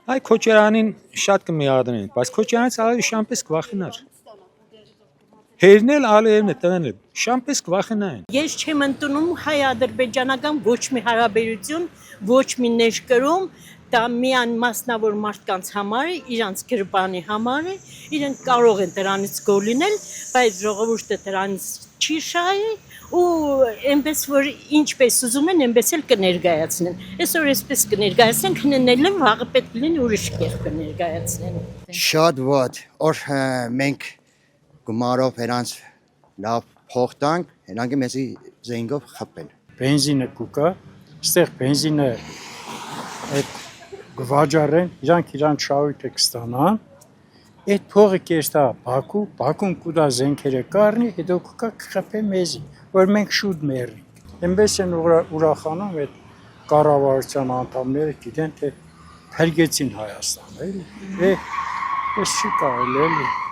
Այ Քոչարյանին շատ կմիադնեն, բայց Քոչարյանից ավելի շամպես կվախենար։ Հերնել ալերն է տղեն է, շամպես կվախենային։ Ես չեմ ընդունում հայ-ադրբեջանական ոչ մի հարաբերություն, ոչ մի ներկրում, դա միան մասնավոր մարդկանց համար է, իրանց գրպանի համար է, իրենք կարող են դրանից գոհ լինել, բայց ժողովուրդը դրանից չի շահի ու այնպես որ ինչպես ուզում են, այնպես էլ կներկայացնեն։ Այսօր այսպես կներկայացնեն, քննելը վաղը պետք է լինի ուրիշ կերպ կներկայացնեն։ Շատ ված, որ մենք գումարով հրանց լավ փող տանք, հենանքը մեզի զենգով խփեն։ Բենզինը կուկա, այստեղ բենզինը այդ գվաճարեն, իրանք շահույթը կստանան, այդ փողը կերտա Բաքու, Բաքուն կուտա զենքերը կառնի, հետո կուկա կխփե մեզի, որ մենք շուտ մեռնենք։ Այնպես են ուրախանում այդ կառավարության անդամները գիտեն թե փրկեցին Հայաստանը, էլի։ Էս չի կարելի էլի։